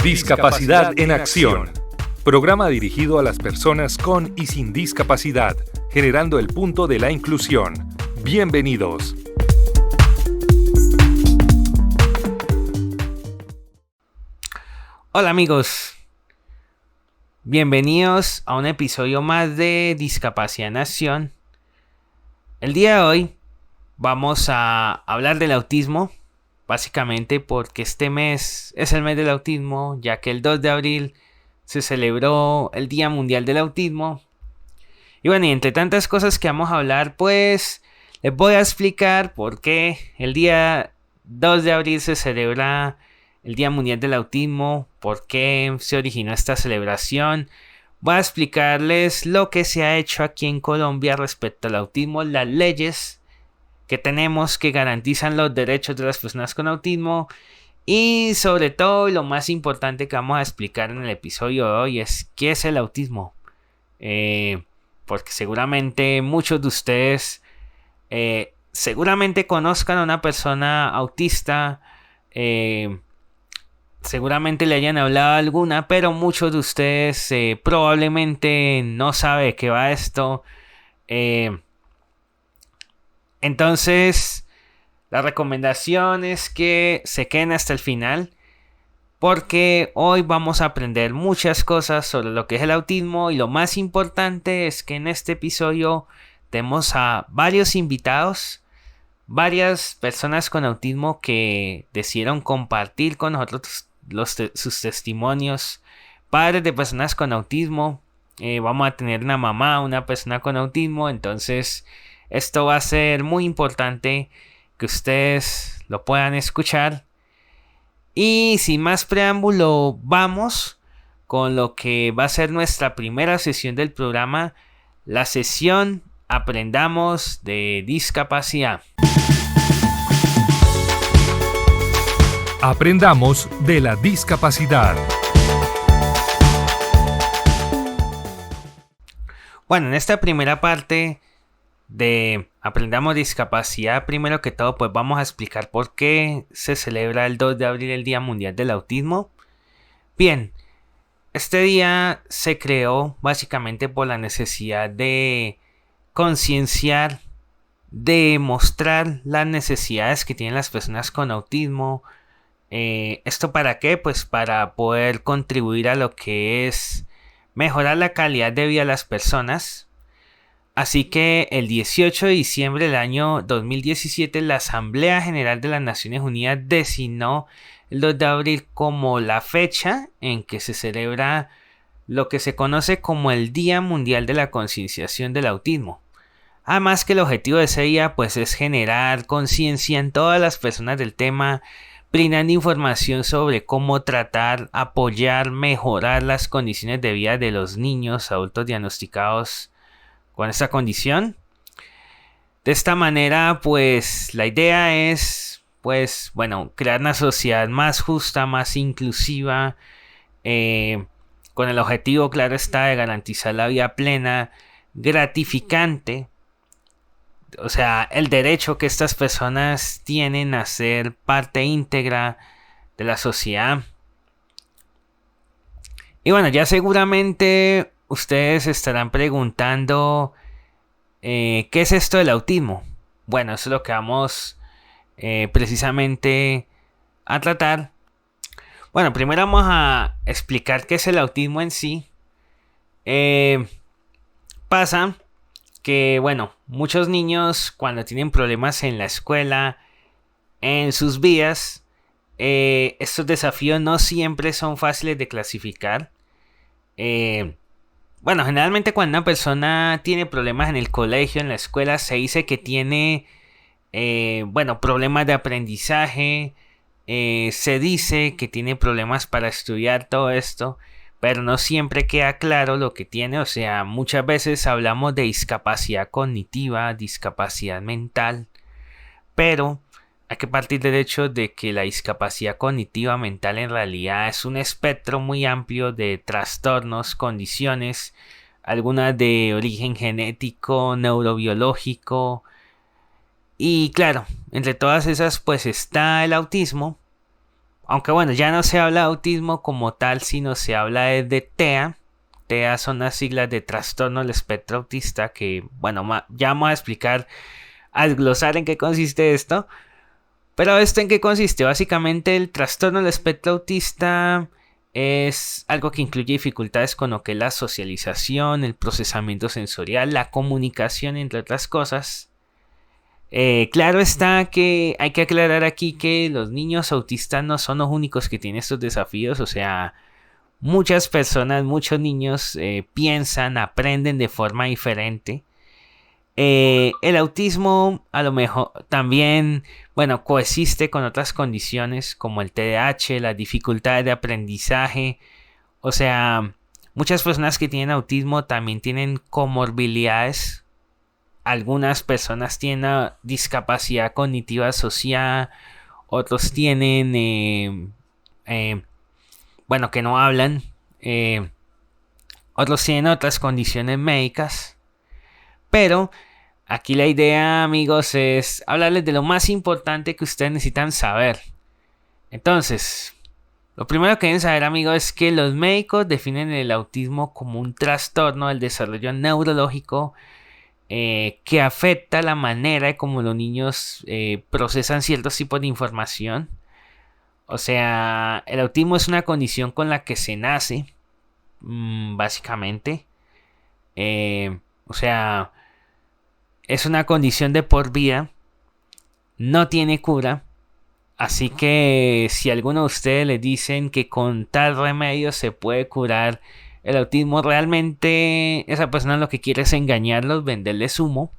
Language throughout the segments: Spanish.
Discapacidad en Acción. Programa dirigido a las personas con y sin discapacidad, generando el punto de la inclusión. Bienvenidos. Hola amigos, bienvenidos a un episodio más de Discapacidad en Acción. El día de hoy vamos a hablar del autismo, básicamente porque este mes es el mes del autismo, ya que el 2 de abril se celebró el Día Mundial del Autismo. Y bueno, y entre tantas cosas que vamos a hablar, pues les voy a explicar por qué el día 2 de abril se celebra el Día Mundial del Autismo, por qué se originó esta celebración. Voy a explicarles lo que se ha hecho aquí en Colombia respecto al autismo, las leyes que tenemos que garantizan los derechos de las personas con autismo y sobre todo, lo más importante que vamos a explicar en el episodio de hoy es qué es el autismo. Porque seguramente muchos de ustedes seguramente conozcan a una persona autista, seguramente le hayan hablado a alguna, pero muchos de ustedes probablemente no saben de qué va esto. Entonces, la recomendación es que se queden hasta el final, porque hoy vamos a aprender muchas cosas sobre lo que es el autismo y lo más importante es que en este episodio tenemos a varios invitados, varias personas con autismo que decidieron compartir con nosotros sus testimonios, padres de personas con autismo. Vamos a tener una mamá, una persona con autismo, entonces esto va a ser muy importante que ustedes lo puedan escuchar. Y sin más preámbulo, vamos con lo que va a ser nuestra primera sesión del programa, la sesión Aprendamos de Discapacidad. Aprendamos de la discapacidad. Bueno, en esta primera parte de Aprendamos Discapacidad, primero que todo pues vamos a explicar por qué se celebra el 2 de abril el Día Mundial del Autismo. Bien, este día se creó básicamente por la necesidad de concienciar, de mostrar las necesidades que tienen las personas con autismo. ¿Esto para qué? Pues para poder contribuir a lo que es mejorar la calidad de vida de las personas. Así que el 18 de diciembre del año 2017 la Asamblea General de las Naciones Unidas designó el 2 de abril como la fecha en que se celebra lo que se conoce como el Día Mundial de la Concienciación del Autismo. Además que el objetivo de ese día pues es generar conciencia en todas las personas del tema, brindando información sobre cómo tratar, apoyar, mejorar las condiciones de vida de los niños, adultos diagnosticados con esta condición. De esta manera, pues la idea es, pues, bueno, crear una sociedad más justa, más inclusiva, con el objetivo, claro está, de garantizar la vida plena, gratificante. O sea, el derecho que estas personas tienen a ser parte íntegra de la sociedad. Y bueno, ya seguramente ustedes estarán preguntando ¿qué es esto del autismo? Bueno, eso es lo que vamos precisamente a tratar. Bueno, primero vamos a explicar qué es el autismo en sí. Pasa que, bueno, muchos niños cuando tienen problemas en la escuela, en sus vidas, estos desafíos no siempre son fáciles de clasificar. Bueno, generalmente cuando una persona tiene problemas en el colegio, en la escuela, se dice que tiene, problemas de aprendizaje, se dice que tiene problemas para estudiar todo esto, pero no siempre queda claro lo que tiene. O sea, muchas veces hablamos de discapacidad cognitiva, discapacidad mental, pero hay que partir del hecho de que la discapacidad cognitiva mental en realidad es un espectro muy amplio de trastornos, condiciones, algunas de origen genético, neurobiológico. Y claro, entre todas esas pues está el autismo, Aunque bueno, ya no se habla de autismo como tal, sino se habla de TEA. TEA son las siglas de trastorno del espectro autista, que bueno, ya vamos a explicar al glosar en qué consiste esto. Pero ¿esto en qué consiste? Básicamente el trastorno del espectro autista es algo que incluye dificultades con lo que es la socialización, el procesamiento sensorial, la comunicación, entre otras cosas. Claro está que hay que aclarar aquí que los niños autistas no son los únicos que tienen estos desafíos, o sea, muchas personas, muchos niños piensan, aprenden de forma diferente. El autismo a lo mejor también, bueno, coexiste con otras condiciones como el TDAH, las dificultades de aprendizaje. O sea, muchas personas que tienen autismo también tienen comorbilidades. Algunas personas tienen discapacidad cognitiva asociada, otros tienen, bueno, que no hablan, otros tienen otras condiciones médicas, pero aquí la idea, amigos, es hablarles de lo más importante que ustedes necesitan saber. Entonces, lo primero que deben saber, amigos, es que los médicos definen el autismo como un trastorno del desarrollo neurológico que afecta la manera en cómo los niños procesan ciertos tipos de información. O sea, el autismo es una condición con la que se nace, básicamente. O sea, es una condición de por vida, no tiene cura. Así que si a alguno de ustedes les dicen que con tal remedio se puede curar el autismo, realmente esa persona lo que quiere es engañarlos, venderles humo.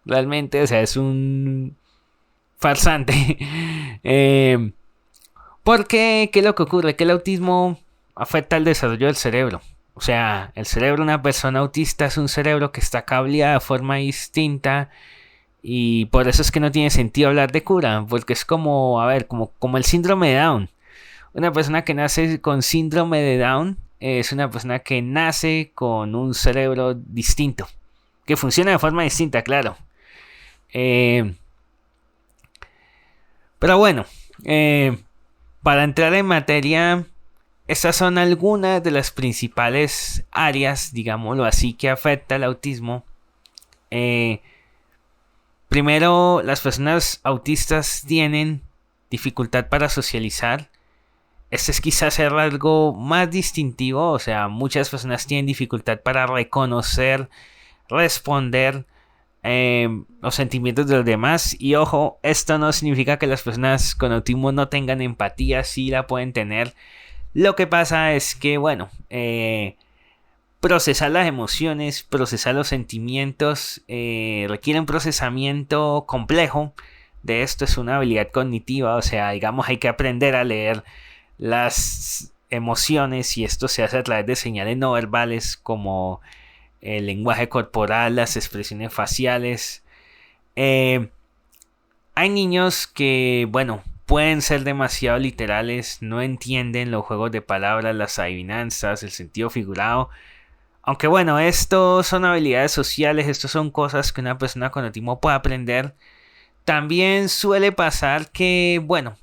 Realmente, o sea, es un farsante. Porque, ¿qué es lo que ocurre? Que el autismo afecta el desarrollo del cerebro. O sea, el cerebro de una persona autista es un cerebro que está cableado de forma distinta. Y por eso es que no tiene sentido hablar de cura. Porque es como, a ver, como el síndrome de Down. Una persona que nace con síndrome de Down es una persona que nace con un cerebro distinto. Que funciona de forma distinta, claro. Pero bueno, para entrar en materia, estas son algunas de las principales áreas, digámoslo así, que afecta el autismo. Primero, las personas autistas tienen dificultad para socializar. Este es quizás el rasgo más distintivo, o sea, muchas personas tienen dificultad para reconocer, responder los sentimientos de los demás. Y ojo, esto no significa que las personas con autismo no tengan empatía, sí la pueden tener. Lo que pasa es que, bueno, procesar las emociones, procesar los sentimientos, requiere un procesamiento complejo. De esto es una habilidad cognitiva, o sea, digamos, hay que aprender a leer las emociones y esto se hace a través de señales no verbales como el lenguaje corporal, las expresiones faciales. Hay niños que, bueno, pueden ser demasiado literales, no entienden los juegos de palabras, las adivinanzas, el sentido figurado. Aunque bueno, esto son habilidades sociales, esto son cosas que una persona con autismo puede aprender. También suele pasar que, bueno,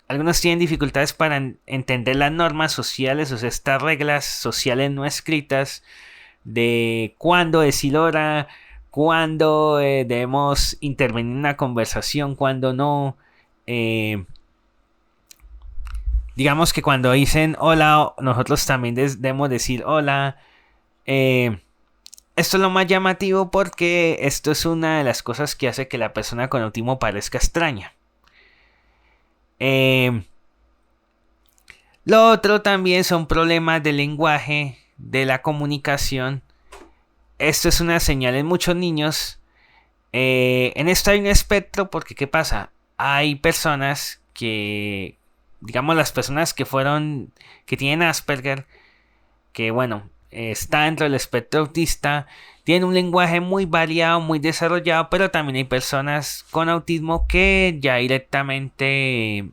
algunos tienen dificultades para entender las normas sociales, o sea, estas reglas sociales no escritas de cuándo decir hora, cuándo debemos intervenir en una conversación, cuándo no. Digamos que cuando dicen hola, nosotros también debemos decir hola. Esto es lo más llamativo porque esto es una de las cosas que hace que la persona con autismo parezca extraña. Lo otro también son problemas del lenguaje, de la comunicación. Esto es una señal en muchos niños. En esto hay un espectro porque ¿qué pasa? Hay personas que, digamos, las personas que tienen Asperger, que bueno, está dentro del espectro autista, tienen un lenguaje muy variado, muy desarrollado, pero también hay personas con autismo que ya directamente,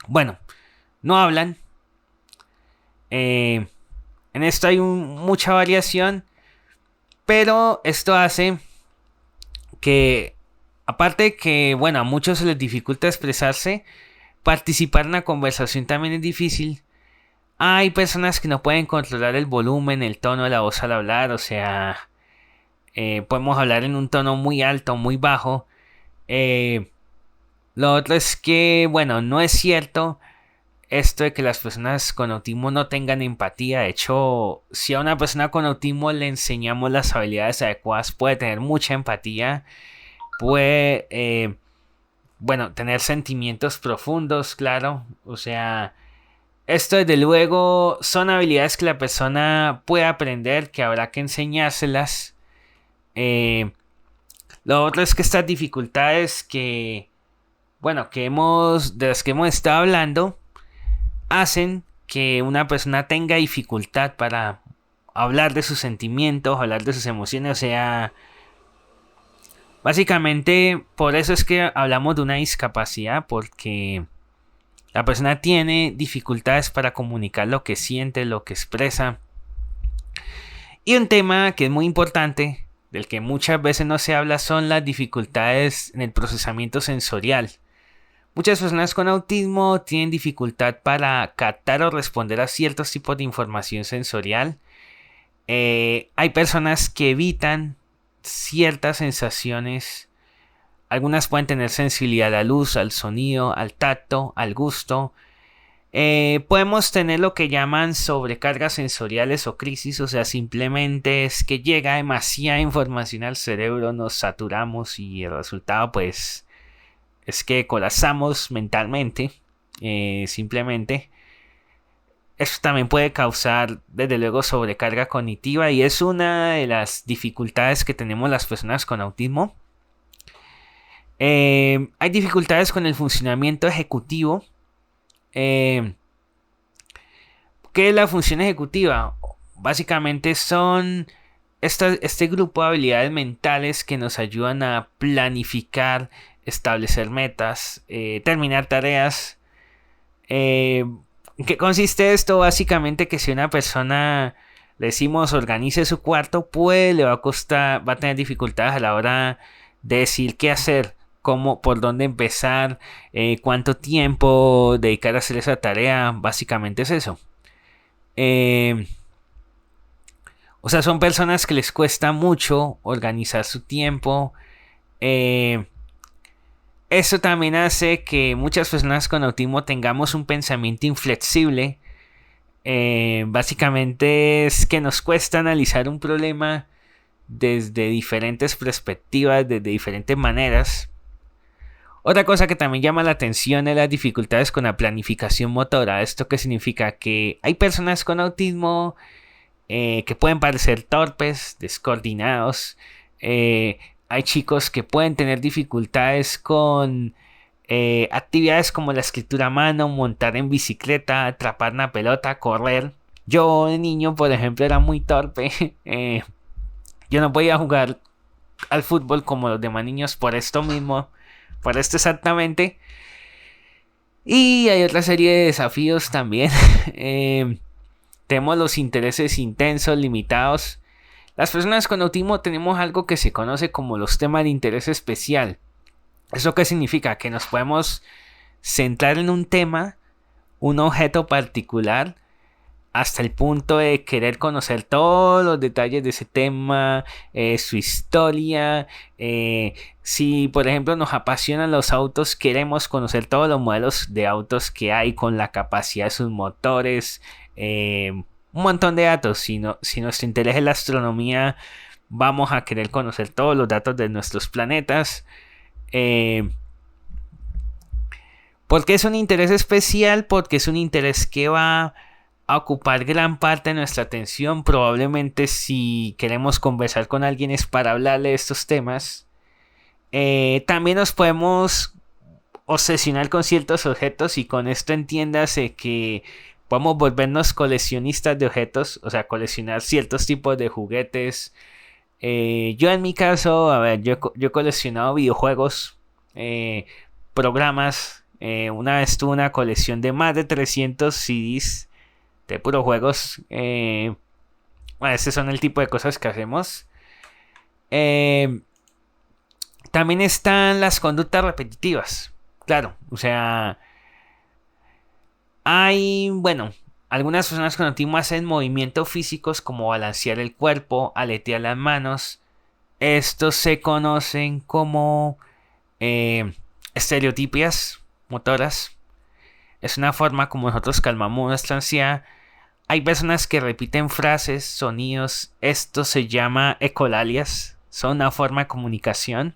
bueno, no hablan. En esto hay mucha variación, pero esto hace que, aparte de que, bueno, a muchos se les dificulta expresarse, participar en una conversación también es difícil. Hay personas que no pueden controlar el volumen, el tono de la voz al hablar, o sea, podemos hablar en un tono muy alto o muy bajo. Lo otro es que, bueno, no es cierto esto de que las personas con autismo no tengan empatía. De hecho, si a una persona con autismo le enseñamos las habilidades adecuadas, puede tener mucha empatía, puede, bueno, tener sentimientos profundos, claro. O sea, esto desde luego son habilidades que la persona puede aprender, que habrá que enseñárselas. Lo otro es que estas dificultades que, bueno, de las que hemos estado hablando, hacen que una persona tenga dificultad para hablar de sus sentimientos, hablar de sus emociones. O sea, básicamente por eso es que hablamos de una discapacidad, porque la persona tiene dificultades para comunicar lo que siente, lo que expresa. Y un tema que es muy importante, del que muchas veces no se habla, son las dificultades en el procesamiento sensorial. Muchas personas con autismo tienen dificultad para captar o responder a ciertos tipos de información sensorial. Hay personas que evitan ciertas sensaciones. Algunas pueden tener sensibilidad a la luz, al sonido, al tacto, al gusto. Podemos tener lo que llaman sobrecargas sensoriales o crisis, o sea, simplemente es que llega demasiada información al cerebro, nos saturamos y el resultado pues es que colapsamos mentalmente, simplemente. Esto también puede causar, desde luego, sobrecarga cognitiva, y es una de las dificultades que tenemos las personas con autismo. Hay dificultades con el funcionamiento ejecutivo. ¿Qué es la función ejecutiva? Básicamente son este grupo de habilidades mentales que nos ayudan a planificar, establecer metas, terminar tareas. ¿En qué consiste esto? Básicamente que si una persona le decimos organice su cuarto, pues le va a tener dificultades a la hora de decir qué hacer, cómo, por dónde empezar, cuánto tiempo dedicar a hacer esa tarea. Básicamente es eso. O sea, son personas que les cuesta mucho organizar su tiempo. Eso también hace que muchas personas con autismo tengamos un pensamiento inflexible. Básicamente es que nos cuesta analizar un problema desde diferentes perspectivas, desde diferentes maneras. Otra cosa que también llama la atención es las dificultades con la planificación motora. ¿Esto qué significa? Que hay personas con autismo que pueden parecer torpes, descoordinados. Hay chicos que pueden tener dificultades con actividades como la escritura a mano, montar en bicicleta, atrapar una pelota, correr. Yo de niño, por ejemplo, era muy torpe. Yo no podía jugar al fútbol como los demás niños por esto mismo, por esto exactamente. Y hay otra serie de desafíos también. Tenemos los intereses intensos, limitados. Las personas con autismo tenemos algo que se conoce como los temas de interés especial. ¿Eso qué significa? Que nos podemos centrar en un tema, un objeto particular, hasta el punto de querer conocer todos los detalles de ese tema, su historia. Si por ejemplo nos apasionan los autos, queremos conocer todos los modelos de autos que hay, con la capacidad de sus motores, un montón de datos. Si nuestro interés es la astronomía, vamos a querer conocer todos los datos de nuestros planetas. ¿Por qué es un interés especial? Porque es un interés que va a ocupar gran parte de nuestra atención. Probablemente si queremos conversar con alguien es para hablarle de estos temas. También nos podemos obsesionar con ciertos objetos, y con esto entiéndase que podemos volvernos coleccionistas de objetos, o sea, coleccionar ciertos tipos de juguetes. Yo en mi caso, a ver, yo he coleccionado videojuegos, programas. Una vez tuve una colección de más de 300 CDs de puros juegos. Bueno, estos son el tipo de cosas que hacemos. También están las conductas repetitivas. Claro, o sea, Bueno, algunas personas con autismo hacen movimientos físicos como balancear el cuerpo, aletear las manos. Estos se conocen como estereotipias motoras. Es una forma como nosotros calmamos nuestra ansiedad. Hay personas que repiten frases, sonidos. Esto se llama ecolalias. Son una forma de comunicación.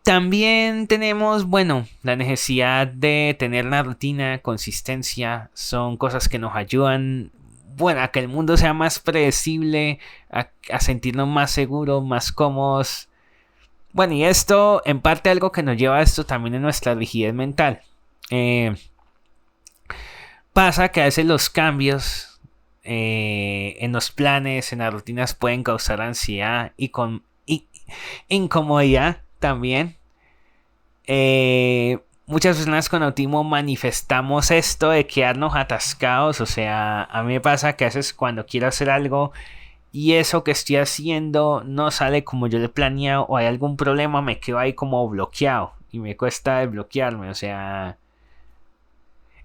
También tenemos, bueno, la necesidad de tener una rutina, consistencia. Son cosas que nos ayudan, bueno, a que el mundo sea más predecible, a sentirnos más seguros, más cómodos. Bueno, y esto, en parte, algo que nos lleva a esto también es nuestra rigidez mental. Pasa que a veces los cambios en los planes, en las rutinas, pueden causar ansiedad y incomodidad también. Muchas personas con autismo manifestamos esto de quedarnos atascados. O sea, a mí me pasa que a veces cuando quiero hacer algo y eso que estoy haciendo no sale como yo lo he planeado o hay algún problema, me quedo ahí como bloqueado y me cuesta desbloquearme. O sea,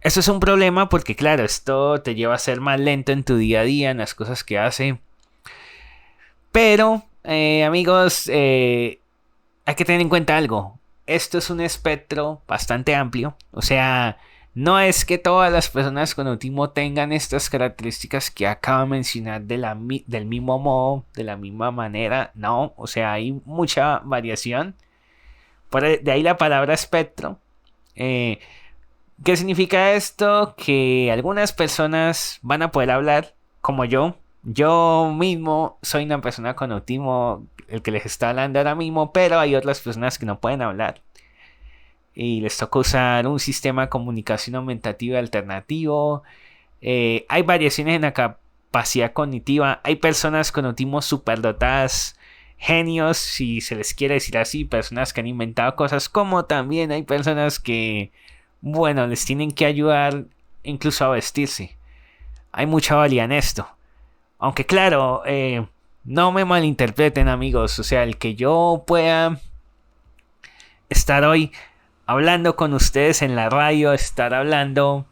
eso es un problema porque claro, esto te lleva a ser más lento en tu día a día, en las cosas que hace. Pero, amigos, hay que tener en cuenta algo. Esto es un espectro bastante amplio. O sea, no es que todas las personas con autismo tengan estas características que acabo de mencionar del mismo modo, de la misma manera. No, o sea, hay mucha variación. De ahí la palabra espectro. ¿Qué significa esto? Que algunas personas van a poder hablar como yo. Yo mismo soy una persona con autismo, el que les está hablando ahora mismo, pero hay otras personas que no pueden hablar. Y les toca usar un sistema de comunicación aumentativa alternativo. Hay variaciones en la capacidad cognitiva. Hay personas con autismo superdotadas, genios, si se les quiere decir así, personas que han inventado cosas, como también hay personas que, bueno, les tienen que ayudar incluso a vestirse. Hay mucha variedad en esto. Aunque claro, no me malinterpreten, amigos. O sea, el que yo pueda estar hoy hablando con ustedes en la radio, estar hablando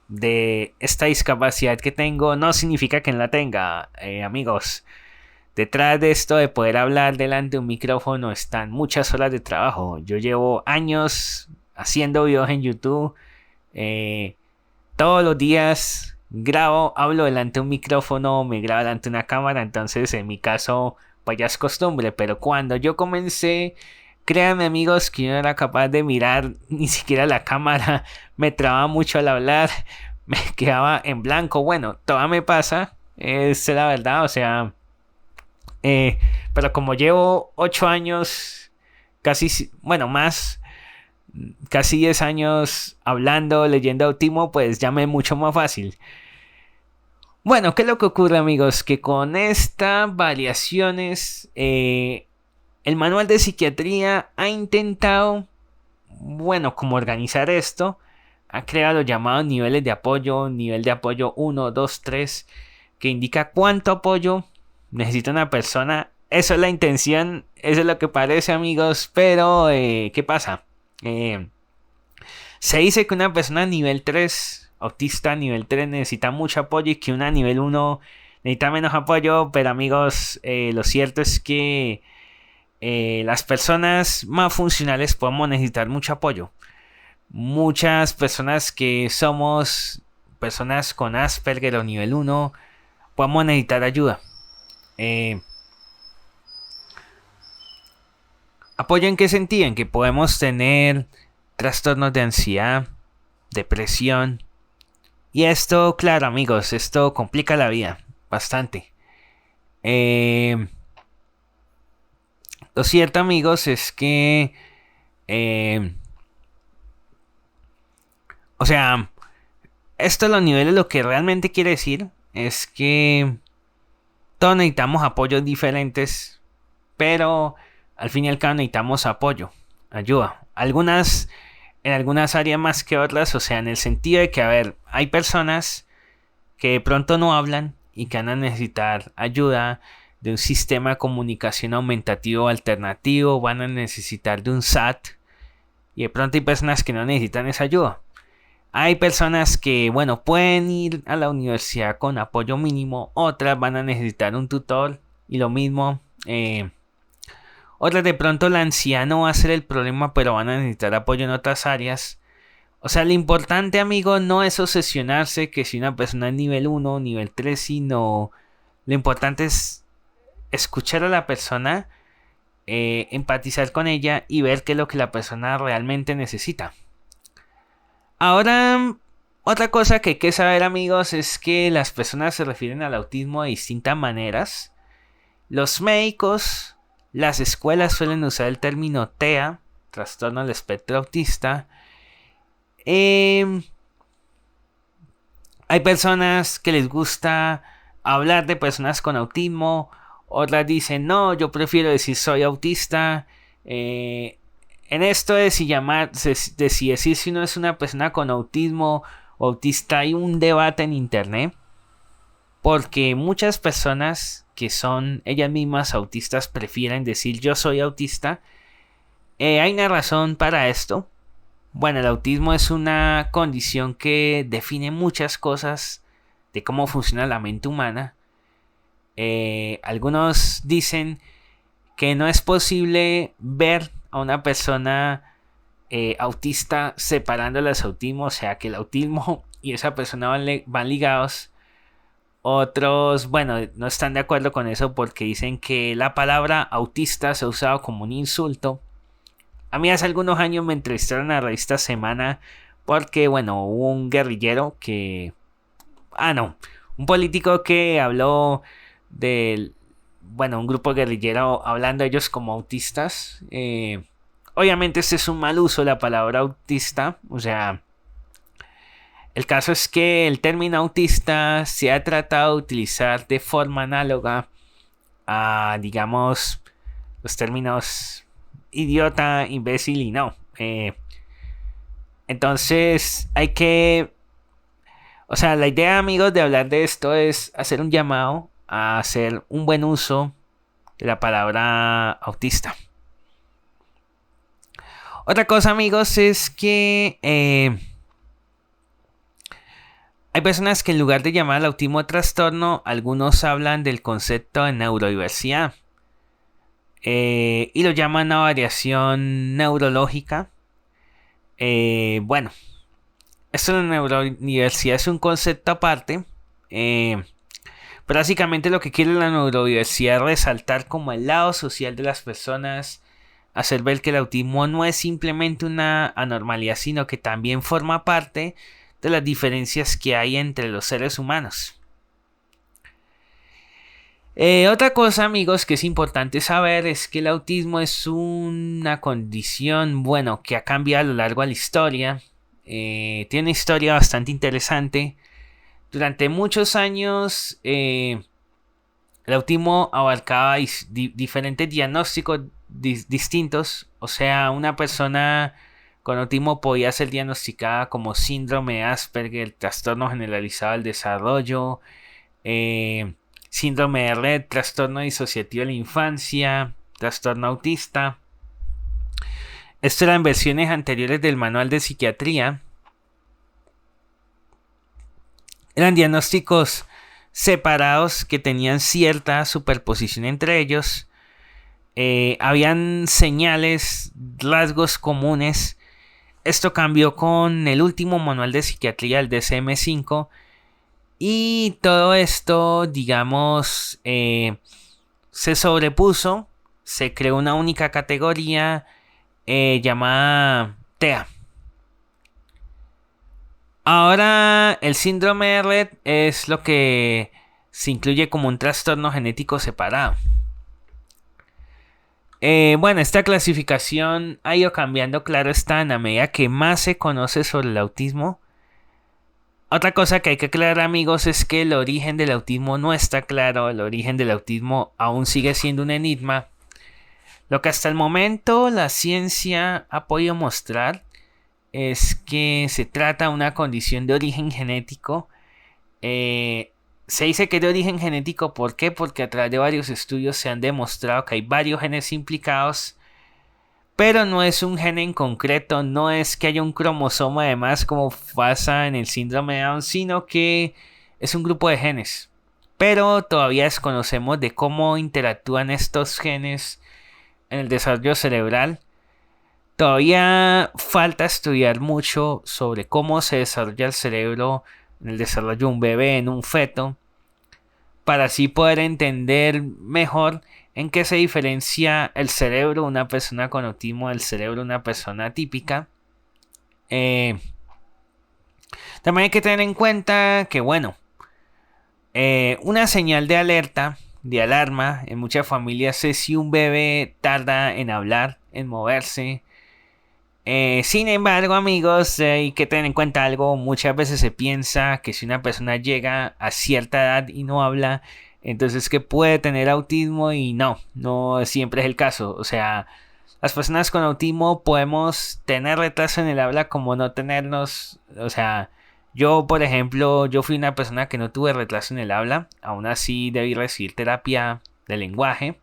de esta discapacidad que tengo, no significa que no la tenga, amigos. Detrás de esto de poder hablar delante de un micrófono están muchas horas de trabajo. Yo llevo años haciendo videos en YouTube. Todos los días grabo, hablo delante de un micrófono, me grabo delante de una cámara. Entonces en mi caso pues ya es costumbre. Pero cuando yo comencé, créanme, amigos, que yo no era capaz de mirar ni siquiera la cámara. Me trababa mucho al hablar. Me quedaba en blanco. Bueno, todavía me pasa, es la verdad. O sea, pero como llevo 8 años, casi, bueno, más, casi 10 años hablando, leyendo autismo, pues ya me es mucho más fácil. Bueno, ¿qué es lo que ocurre, amigos? Que con estas variaciones, el manual de psiquiatría ha intentado, bueno, como organizar esto. Ha creado los llamados niveles de apoyo, nivel de apoyo 1, 2, 3, que indica cuánto apoyo necesita una persona. Eso es la intención, eso es lo que parece, amigos, pero ¿qué pasa? Se dice que una persona nivel 3, autista nivel 3, necesita mucho apoyo y que una nivel 1 necesita menos apoyo, pero amigos, lo cierto es que las personas más funcionales podemos necesitar mucho apoyo. Muchas personas que somos personas con Asperger o nivel 1 podemos necesitar ayuda. ¿Apoyo en qué sentido? En que podemos tener trastornos de ansiedad, depresión. Y esto, claro, amigos, esto complica la vida bastante. Lo cierto, amigos, es que o sea, esto a los niveles lo que realmente quiere decir es que todos necesitamos apoyos diferentes, pero al fin y al cabo necesitamos apoyo, ayuda. En algunas áreas más que otras, o sea, en el sentido de que, a ver, hay personas que de pronto no hablan y que van a necesitar ayuda de un sistema de comunicación aumentativo alternativo, van a necesitar de un SAT, y de pronto hay personas que no necesitan esa ayuda. Hay personas que, bueno, pueden ir a la universidad con apoyo mínimo, otras van a necesitar un tutor y lo mismo. Otras de pronto la ansiedad no va a ser el problema, pero van a necesitar apoyo en otras áreas. O sea, lo importante, amigo, no es obsesionarse que si una persona es nivel 1, nivel 3, sino lo importante es escuchar a la persona, empatizar con ella y ver qué es lo que la persona realmente necesita. Ahora, otra cosa que hay que saber, amigos, es que las personas se refieren al autismo de distintas maneras. Los médicos, las escuelas suelen usar el término TEA, trastorno del espectro autista. Hay personas que les gusta hablar de personas con autismo. Otras dicen, no, yo prefiero decir soy autista. En esto de si decir si uno es una persona con autismo o autista, hay un debate en internet. Porque muchas personas que son ellas mismas autistas prefieren decir yo soy autista. Hay una razón para esto. Bueno, el autismo es una condición que define muchas cosas de cómo funciona la mente humana. Algunos dicen que no es posible ver a una persona autista separando los autismos, o sea que el autismo y esa persona van ligados. Otros, bueno, no están de acuerdo con eso porque dicen que la palabra autista se ha usado como un insulto. A mí hace algunos años me entrevistaron en la revista Semana porque, bueno, hubo un guerrillero que... un político que habló del... Bueno, un grupo guerrillero hablando de ellos como autistas. Obviamente este es un mal uso de la palabra autista. O sea, el caso es que el término autista se ha tratado de utilizar de forma análoga a, digamos, los términos idiota, imbécil y no. Entonces hay que... O sea, la idea, amigos, de hablar de esto es hacer un llamado a hacer un buen uso de la palabra autista. Otra cosa, amigos, es que hay personas que en lugar de llamar al autismo trastorno, algunos hablan del concepto de neurodiversidad. Y lo llaman una variación neurológica. Bueno, esto de la neurodiversidad es un concepto aparte. Pero básicamente lo que quiere la neurodiversidad es resaltar como el lado social de las personas, hacer ver que el autismo no es simplemente una anormalidad, sino que también forma parte de las diferencias que hay entre los seres humanos. Otra cosa, amigos, que es importante saber es que el autismo es una condición, bueno, que ha cambiado a lo largo de la historia. Tiene una historia bastante interesante. Durante muchos años, el autismo abarcaba diferentes diagnósticos distintos. O sea, una persona con autismo podía ser diagnosticada como síndrome de Asperger, trastorno generalizado del desarrollo, síndrome de Rett, trastorno disociativo de la infancia, trastorno autista. Esto eran versiones anteriores del manual de psiquiatría. Eran diagnósticos separados que tenían cierta superposición entre ellos. Habían señales, rasgos comunes. Esto cambió con el último manual de psiquiatría, el DSM-5. Y todo esto, digamos, se sobrepuso. Se creó una única categoría llamada TEA. Ahora el síndrome de Rett es lo que se incluye como un trastorno genético separado. Bueno, esta clasificación ha ido cambiando, claro está, a medida que más se conoce sobre el autismo. Otra cosa que hay que aclarar, amigos, es que el origen del autismo no está claro. El origen del autismo aún sigue siendo un enigma. Lo que hasta el momento la ciencia ha podido mostrar es que se trata de una condición de origen genético. Se dice que es de origen genético, ¿por qué? Porque a través de varios estudios se han demostrado que hay varios genes implicados. pero no es un gen en concreto, no es que haya un cromosoma además como pasa en el síndrome de Down, sino que es un grupo de genes. Pero todavía desconocemos de cómo interactúan estos genes en el desarrollo cerebral. Todavía falta estudiar mucho sobre cómo se desarrolla el cerebro en el desarrollo de un bebé, en un feto, para así poder entender mejor en qué se diferencia el cerebro de una persona con autismo del cerebro de una persona típica. También hay que tener en cuenta que, bueno, una señal de alerta, de alarma, en muchas familias es si un bebé tarda en hablar, en moverse. Sin embargo, amigos, hay que tener en cuenta algo. Muchas veces se piensa que si una persona llega a cierta edad y no habla, entonces que puede tener autismo, y no siempre es el caso. O sea, las personas con autismo podemos tener retraso en el habla como no tenernos. O sea, yo, por ejemplo, yo fui una persona que no tuve retraso en el habla. Aún así debí recibir terapia de lenguaje.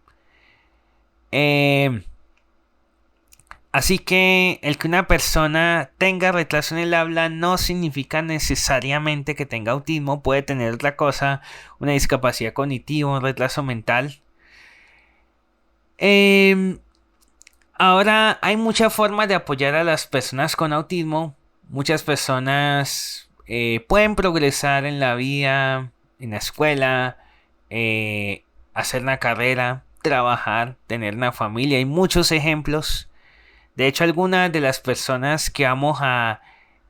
Así que el que una persona tenga retraso en el habla no significa necesariamente que tenga autismo. Puede tener otra cosa, una discapacidad cognitiva, un retraso mental. Ahora hay muchas formas de apoyar a las personas con autismo. Muchas personas pueden progresar en la vida, en la escuela, hacer una carrera, trabajar, tener una familia. Hay muchos ejemplos. De hecho, algunas de las personas que vamos a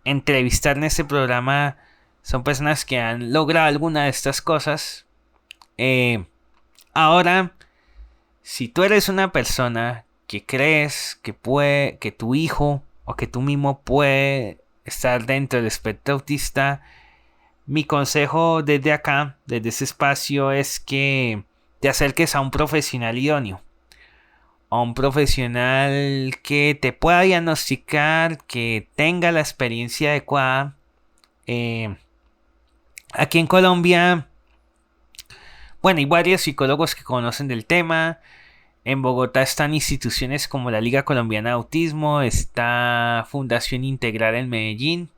entrevistar en este programa son personas que han logrado alguna de estas cosas. Ahora, si tú eres una persona que crees que tu hijo o que tú mismo puede estar dentro del espectro autista, mi consejo desde acá, desde este espacio, es que te acerques a un profesional idóneo. A un profesional que te pueda diagnosticar, que tenga la experiencia adecuada. Aquí en Colombia, bueno, hay varios psicólogos que conocen del tema. En Bogotá están instituciones como la Liga Colombiana de Autismo, está Fundación Integral en Medellín.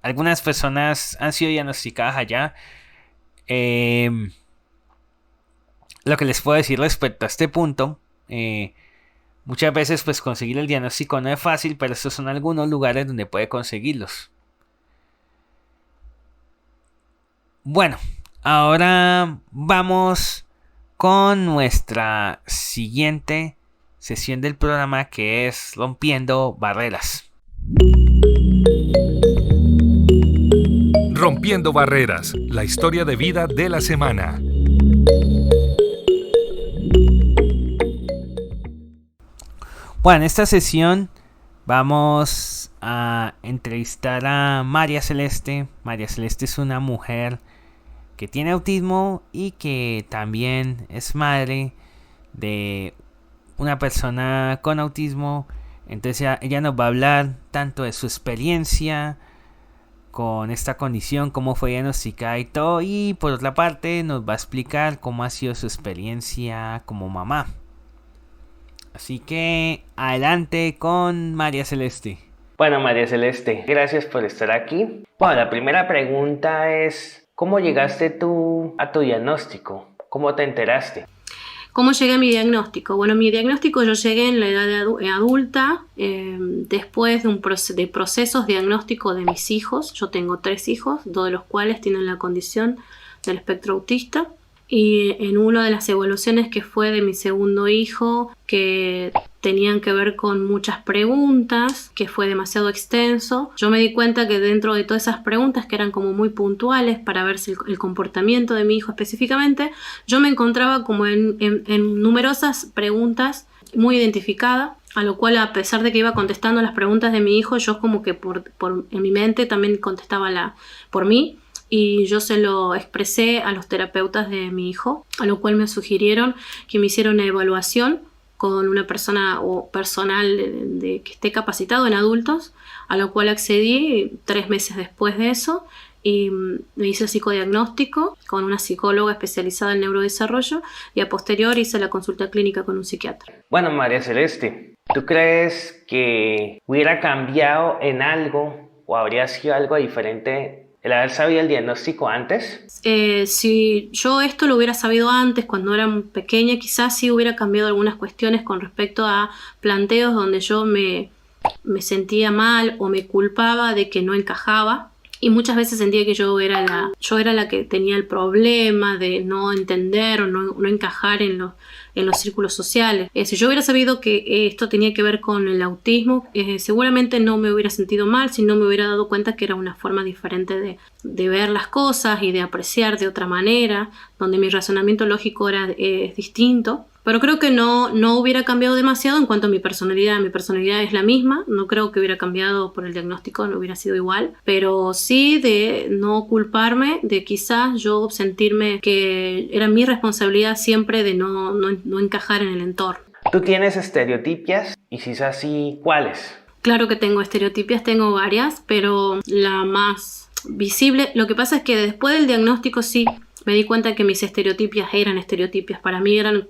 Algunas personas han sido diagnosticadas allá. Lo que les puedo decir respecto a este punto, muchas veces pues conseguir el diagnóstico no es fácil, pero estos son algunos lugares donde puede conseguirlos. Bueno, ahora vamos con nuestra siguiente sesión del programa, que es Rompiendo Barreras. Rompiendo Barreras, la historia de vida de la semana. Bueno, en esta sesión vamos a entrevistar a María Celeste. María Celeste es una mujer que tiene autismo y que también es madre de una persona con autismo. Entonces ella nos va a hablar tanto de su experiencia con esta condición, cómo fue diagnosticada y todo, y por otra parte nos va a explicar cómo ha sido su experiencia como mamá. Así que adelante con María Celeste. Bueno, María Celeste, gracias por estar aquí. Bueno, la primera pregunta es, ¿cómo llegaste tú a tu diagnóstico? ¿Cómo te enteraste? ¿Cómo llegué a mi diagnóstico? Bueno, mi diagnóstico yo llegué en la edad adulta, después de procesos diagnósticos de mis hijos. Yo tengo 3 hijos, 2 de los cuales tienen la condición del espectro autista. Y en una de las evaluaciones que fue de mi segundo hijo, que tenían que ver con muchas preguntas, que fue demasiado extenso, yo me di cuenta que dentro de todas esas preguntas, que eran como muy puntuales para ver si el comportamiento de mi hijo específicamente, yo me encontraba como en numerosas preguntas muy identificadas, a lo cual, a pesar de que iba contestando las preguntas de mi hijo, yo como que en mi mente también contestaba por mí. Y yo se lo expresé a los terapeutas de mi hijo, a lo cual me sugirieron que me hiciera una evaluación con una persona o personal que esté capacitado en adultos, a lo cual accedí 3 meses después de eso, y me hice el psicodiagnóstico con una psicóloga especializada en neurodesarrollo y a posterior hice la consulta clínica con un psiquiatra. Bueno, María Celeste, ¿tú crees que hubiera cambiado en algo o habría sido algo diferente el haber sabido el diagnóstico antes? Si yo esto lo hubiera sabido antes, cuando era pequeña, quizás sí hubiera cambiado algunas cuestiones con respecto a planteos donde yo me sentía mal o me culpaba de que no encajaba. Y muchas veces sentía que yo era la que tenía el problema de no entender o no encajar en los círculos sociales. Si yo hubiera sabido que esto tenía que ver con el autismo, seguramente no me hubiera sentido mal si no me hubiera dado cuenta que era una forma diferente de ver las cosas y de apreciar de otra manera, donde mi razonamiento lógico es distinto. Pero creo que no hubiera cambiado demasiado en cuanto a mi personalidad. Mi personalidad es la misma, no creo que hubiera cambiado por el diagnóstico, no hubiera sido igual. Pero sí de no culparme, de quizás yo sentirme que era mi responsabilidad siempre de no encajar en el entorno. ¿Tú tienes estereotipias? Y si es así, ¿cuáles? Claro que tengo estereotipias, tengo varias, pero la más visible... Lo que pasa es que después del diagnóstico sí... Me di cuenta que mis estereotipias eran estereotipias. Para mí eran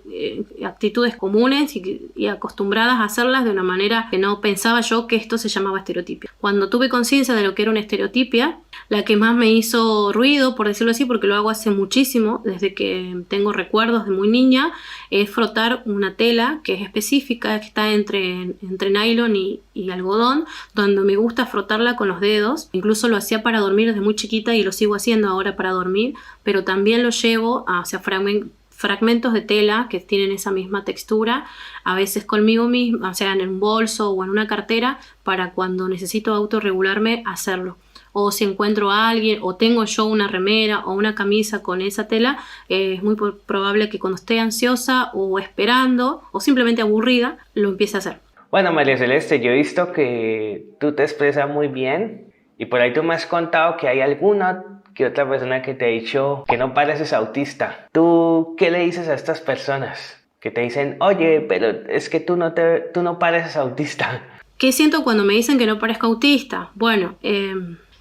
actitudes comunes y acostumbradas a hacerlas de una manera que no pensaba yo que esto se llamaba estereotipia. Cuando tuve conciencia de lo que era una estereotipia, la que más me hizo ruido, por decirlo así, porque lo hago hace muchísimo, desde que tengo recuerdos de muy niña, es frotar una tela que es específica, que está entre nylon y algodón, donde me gusta frotarla con los dedos. Incluso lo hacía para dormir desde muy chiquita y lo sigo haciendo ahora para dormir, pero también lo llevo hacia fragmentos de tela que tienen esa misma textura, a veces conmigo misma, o sea, en un bolso o en una cartera, para cuando necesito autorregularme hacerlo. O si encuentro a alguien o tengo yo una remera o una camisa con esa tela, es muy probable que cuando esté ansiosa o esperando o simplemente aburrida, lo empiece a hacer. Bueno, María Celeste, yo he visto que tú te expresas muy bien y por ahí tú me has contado que hay alguna que otra persona que te ha dicho que no pareces autista. ¿Tú qué le dices a estas personas que te dicen, oye, pero es que tú no pareces autista? ¿Qué siento cuando me dicen que no parezco autista? Bueno,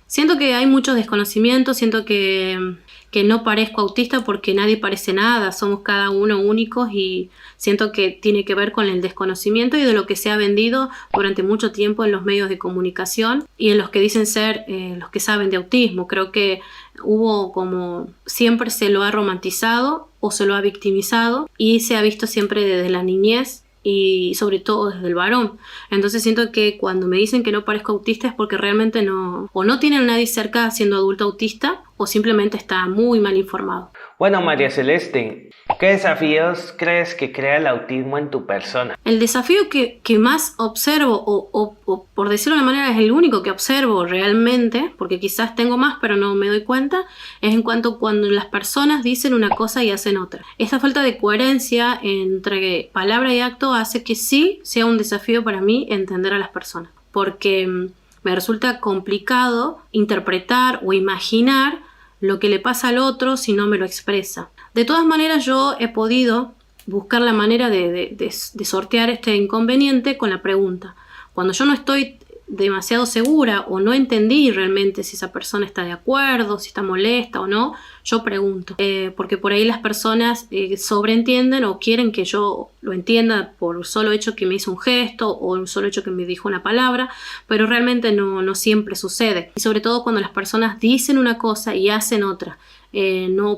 siento que hay mucho desconocimiento, siento que no parezco autista porque nadie parece nada, somos cada uno únicos y siento que tiene que ver con el desconocimiento y de lo que se ha vendido durante mucho tiempo en los medios de comunicación y en los que dicen ser los que saben de autismo. Creo que hubo como siempre se lo ha romantizado o se lo ha victimizado y se ha visto siempre desde la niñez y sobre todo desde el varón. Entonces siento que cuando me dicen que no parezco autista es porque realmente no tienen a nadie cerca siendo adulto autista o simplemente está muy mal informado. Bueno, María Celeste, ¿qué desafíos crees que crea el autismo en tu persona? El desafío que más observo, o por decirlo de una manera es el único que observo realmente, porque quizás tengo más pero no me doy cuenta, es en cuanto cuando las personas dicen una cosa y hacen otra. Esta falta de coherencia entre palabra y acto hace que sí sea un desafío para mí entender a las personas, porque me resulta complicado interpretar o imaginar lo que le pasa al otro si no me lo expresa. De todas maneras, yo he podido buscar la manera de sortear este inconveniente con la pregunta. Cuando yo no estoy demasiado segura o no entendí realmente si esa persona está de acuerdo, si está molesta o no, yo pregunto. Porque por ahí las personas sobreentienden o quieren que yo lo entienda por el solo hecho que me hizo un gesto o el solo hecho que me dijo una palabra, pero realmente no siempre sucede. Y sobre todo cuando las personas dicen una cosa y hacen otra.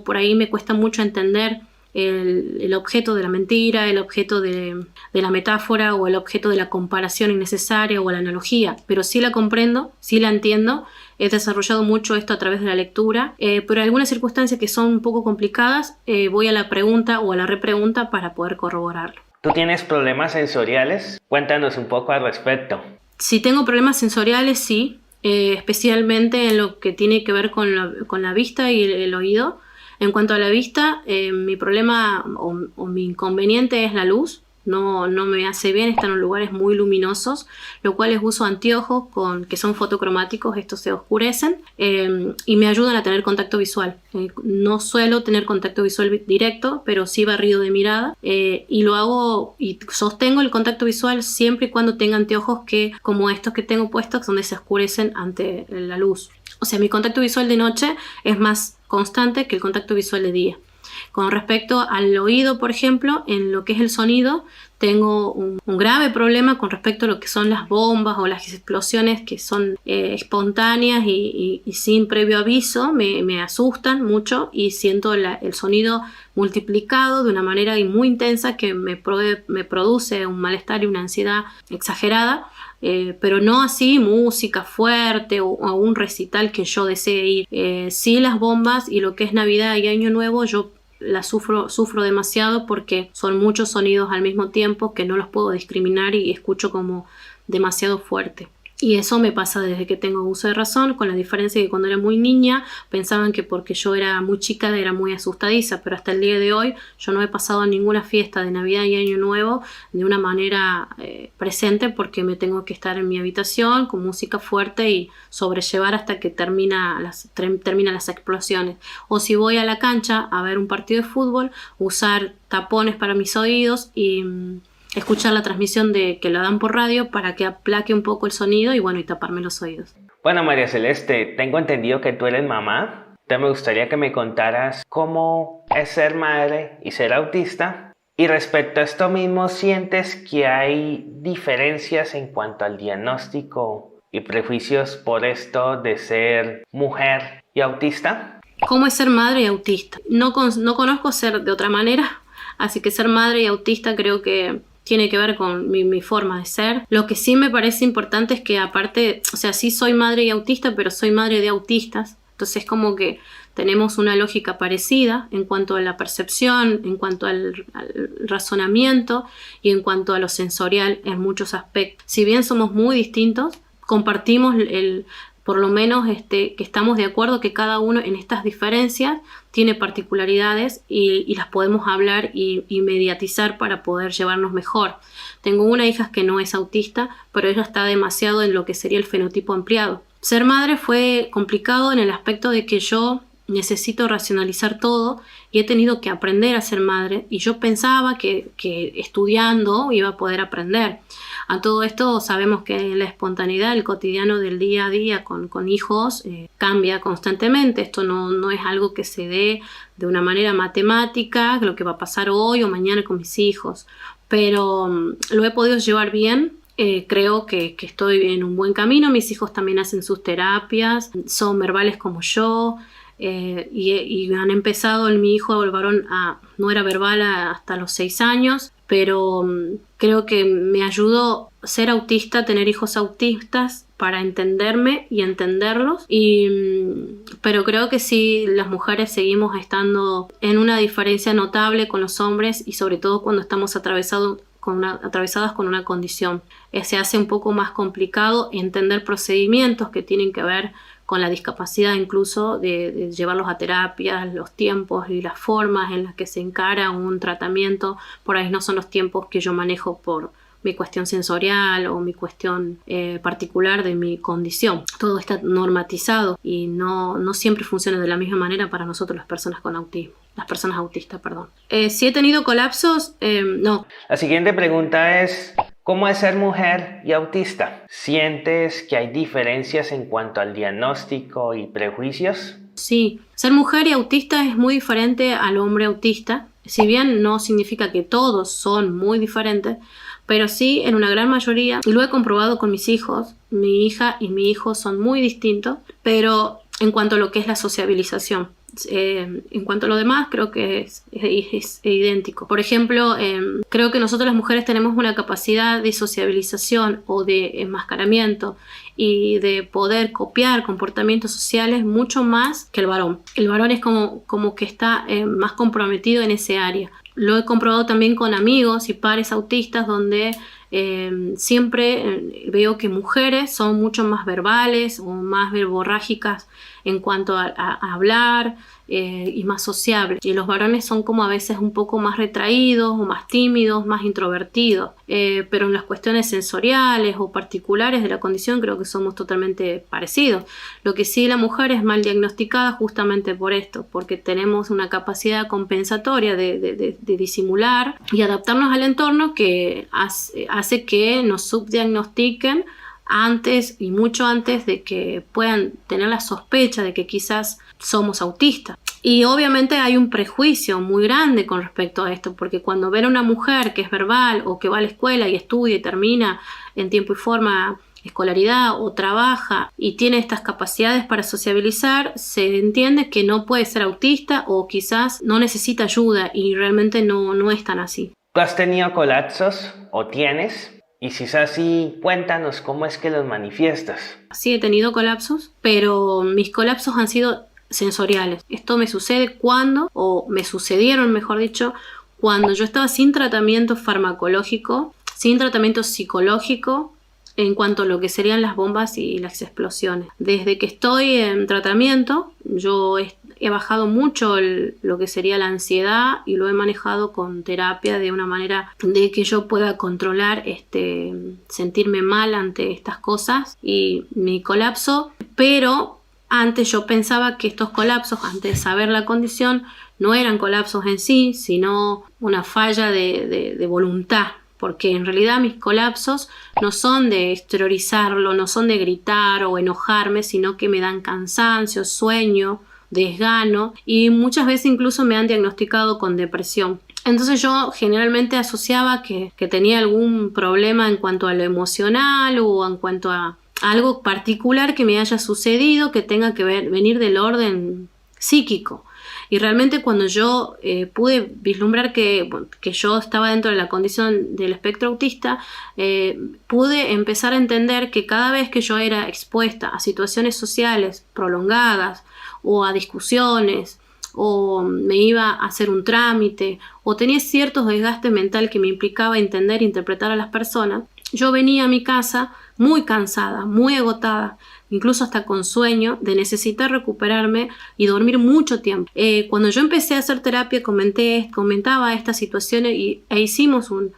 Por ahí me cuesta mucho entender el objeto de la mentira, el objeto de la metáfora o el objeto de la comparación innecesaria o la analogía, pero sí la comprendo, sí la entiendo. He desarrollado mucho esto a través de la lectura, pero en algunas circunstancias que son un poco complicadas, voy a la pregunta o a la repregunta para poder corroborarlo. ¿Tú tienes problemas sensoriales? Cuéntanos un poco al respecto. Si tengo problemas sensoriales, sí, especialmente en lo que tiene que ver con la vista y el oído. En cuanto a la vista, mi problema o mi inconveniente es la luz. no me hace bien, están en lugares muy luminosos, lo cual es uso anteojos que son fotocromáticos, estos se oscurecen y me ayudan a tener contacto visual. No suelo tener contacto visual directo, pero sí barrido de mirada, y lo hago y sostengo el contacto visual siempre y cuando tenga anteojos como estos que tengo puestos, donde se oscurecen ante la luz. O sea, mi contacto visual de noche es más constante que el contacto visual de día. Con respecto al oído, por ejemplo, en lo que es el sonido, tengo un grave problema con respecto a lo que son las bombas o las explosiones que son espontáneas y sin previo aviso. Me asustan mucho y siento el sonido multiplicado de una manera muy intensa que me produce un malestar y una ansiedad exagerada. Pero no así música fuerte o un recital que yo desee ir. Sí, las bombas y lo que es Navidad y Año Nuevo yo las sufro demasiado porque son muchos sonidos al mismo tiempo que no los puedo discriminar y escucho como demasiado fuerte. Y eso me pasa desde que tengo uso de razón, con la diferencia que cuando era muy niña pensaban que porque yo era muy chica era muy asustadiza, pero hasta el día de hoy yo no he pasado ninguna fiesta de Navidad y Año Nuevo de una manera presente, porque me tengo que estar en mi habitación con música fuerte y sobrellevar hasta que terminan las explosiones. O si voy a la cancha a ver un partido de fútbol, usar tapones para mis oídos y escuchar la transmisión que la dan por radio para que aplaque un poco el sonido y taparme los oídos. Bueno, María Celeste, tengo entendido que tú eres mamá. Entonces me gustaría que me contaras cómo es ser madre y ser autista. Y respecto a esto mismo, ¿sientes que hay diferencias en cuanto al diagnóstico y prejuicios por esto de ser mujer y autista? ¿Cómo es ser madre y autista? No conozco ser de otra manera, así que ser madre y autista creo que tiene que ver con mi forma de ser. Lo que sí me parece importante es que aparte, o sea, sí soy madre y autista, pero soy madre de autistas. Entonces como que tenemos una lógica parecida en cuanto a la percepción, en cuanto al razonamiento y en cuanto a lo sensorial en muchos aspectos. Si bien somos muy distintos, compartimos por lo menos que estamos de acuerdo que cada uno en estas diferencias tiene particularidades y las podemos hablar y mediatizar para poder llevarnos mejor. Tengo una hija que no es autista, pero ella está demasiado en lo que sería el fenotipo ampliado. Ser madre fue complicado en el aspecto de que yo necesito racionalizar todo y he tenido que aprender a ser madre, y yo pensaba que estudiando iba a poder aprender. A todo esto sabemos que la espontaneidad, el cotidiano del día a día con hijos cambia constantemente. Esto no es algo que se dé de una manera matemática, lo que va a pasar hoy o mañana con mis hijos, pero lo he podido llevar bien. Creo que estoy en un buen camino. Mis hijos también hacen sus terapias, son verbales como yo. Y han empezado, mi hijo, el varón, no era verbal hasta los 6 años, pero creo que me ayudó ser autista, tener hijos autistas, para entenderme y entenderlos, pero creo que sí, las mujeres seguimos estando en una diferencia notable con los hombres, y sobre todo cuando estamos atravesadas con una condición. Se hace un poco más complicado entender procedimientos que tienen que ver con la discapacidad, incluso de llevarlos a terapias, los tiempos y las formas en las que se encara un tratamiento. Por ahí no son los tiempos que yo manejo por mi cuestión sensorial o mi cuestión particular de mi condición. Todo está normatizado y no siempre funciona de la misma manera para nosotros las personas con autismo. Las personas autistas, perdón. Si he tenido colapsos, no. La siguiente pregunta es: ¿cómo es ser mujer y autista? ¿Sientes que hay diferencias en cuanto al diagnóstico y prejuicios? Sí, ser mujer y autista es muy diferente al hombre autista. Si bien no significa que todos son muy diferentes, pero sí en una gran mayoría, y lo he comprobado con mis hijos. Mi hija y mi hijo son muy distintos, pero en cuanto a lo que es la sociabilización. En cuanto a lo demás, creo que es idéntico. Por ejemplo, creo que nosotros las mujeres tenemos una capacidad de sociabilización o de enmascaramiento y de poder copiar comportamientos sociales mucho más que el varón. El varón es como que está más comprometido en ese área. Lo he comprobado también con amigos y pares autistas, donde siempre veo que mujeres son mucho más verbales o más verborrágicas en cuanto a hablar, y más sociable. Y los varones son como a veces un poco más retraídos o más tímidos, más introvertidos. Pero en las cuestiones sensoriales o particulares de la condición creo que somos totalmente parecidos. Lo que sí, la mujer es mal diagnosticada justamente por esto, porque tenemos una capacidad compensatoria de disimular y adaptarnos al entorno que hace que nos subdiagnostiquen antes y mucho antes de que puedan tener la sospecha de que quizás somos autistas. Y obviamente hay un prejuicio muy grande con respecto a esto, porque cuando ven a una mujer que es verbal o que va a la escuela y estudia y termina en tiempo y forma escolaridad o trabaja y tiene estas capacidades para sociabilizar, se entiende que no puede ser autista o quizás no necesita ayuda, y realmente no es tan así. ¿Tú has tenido colapsos o tienes? Y si es así, cuéntanos cómo es que los manifiestas. Sí, he tenido colapsos, pero mis colapsos han sido sensoriales. Esto me sucede me sucedieron, mejor dicho, cuando yo estaba sin tratamiento farmacológico, sin tratamiento psicológico, en cuanto a lo que serían las bombas y las explosiones. Desde que estoy en tratamiento, yo he bajado mucho lo que sería la ansiedad y lo he manejado con terapia de una manera de que yo pueda controlar sentirme mal ante estas cosas y mi colapso. Pero antes yo pensaba que estos colapsos, antes de saber la condición, no eran colapsos en sí, sino una falla de voluntad. Porque en realidad mis colapsos no son de exteriorizarlo, no son de gritar o enojarme, sino que me dan cansancio, sueño, desgano, y muchas veces incluso me han diagnosticado con depresión. Entonces yo generalmente asociaba que tenía algún problema en cuanto a lo emocional o en cuanto a algo particular que me haya sucedido que tenga que venir del orden psíquico. Y realmente cuando yo pude vislumbrar que yo estaba dentro de la condición del espectro autista, pude empezar a entender que cada vez que yo era expuesta a situaciones sociales prolongadas o a discusiones, o me iba a hacer un trámite, o tenía ciertos desgastes mental que me implicaba entender e interpretar a las personas, yo venía a mi casa muy cansada, muy agotada, incluso hasta con sueño, de necesitar recuperarme y dormir mucho tiempo. Cuando yo empecé a hacer terapia comentaba estas situaciones e hicimos un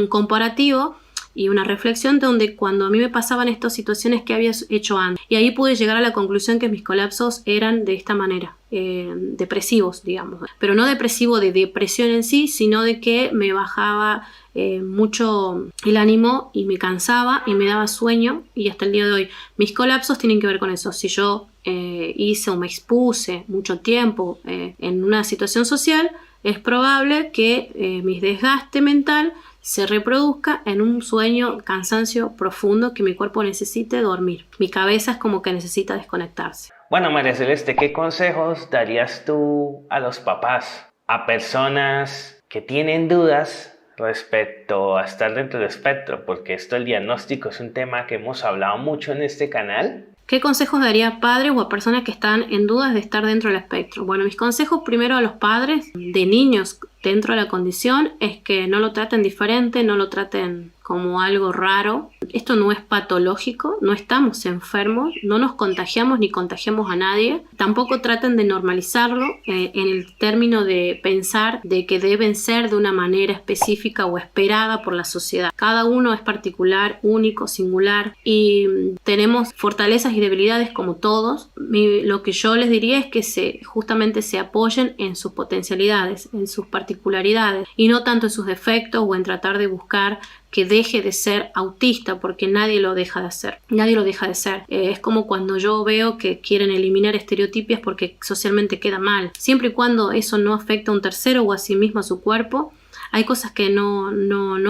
comparativo y una reflexión donde cuando a mí me pasaban estas situaciones que había hecho antes. Y ahí pude llegar a la conclusión que mis colapsos eran de esta manera, depresivos, digamos. Pero no depresivo de depresión en sí, sino de que me bajaba mucho el ánimo y me cansaba y me daba sueño, y hasta el día de hoy mis colapsos tienen que ver con eso. Si yo hice o me expuse mucho tiempo en una situación social, es probable que mi desgaste mental se reproduzca en un sueño, cansancio profundo que mi cuerpo necesite dormir. Mi cabeza es como que necesita desconectarse. Bueno, María Celeste, ¿qué consejos darías tú a los papás, a personas que tienen dudas respecto a estar dentro del espectro? Porque esto, el diagnóstico, es un tema que hemos hablado mucho en este canal. ¿Qué consejos daría a padres o a personas que están en dudas de estar dentro del espectro? Bueno, mis consejos primero a los padres de niños dentro de la condición es que no lo traten diferente, no lo traten como algo raro. Esto no es patológico, no estamos enfermos, no nos contagiamos ni contagiamos a nadie. Tampoco traten de normalizarlo en el término de pensar de que deben ser de una manera específica o esperada por la sociedad. Cada uno es particular, único, singular, y tenemos fortalezas y debilidades como todos. Lo que yo les diría es que justamente se apoyen en sus potencialidades, en sus particularidades, y no tanto en sus defectos o en tratar de buscar que deje de ser autista, porque nadie lo deja de hacer. Nadie lo deja de ser. Es como cuando yo veo que quieren eliminar estereotipos porque socialmente queda mal. Siempre y cuando eso no afecta a un tercero o a sí mismo, a su cuerpo, hay cosas que no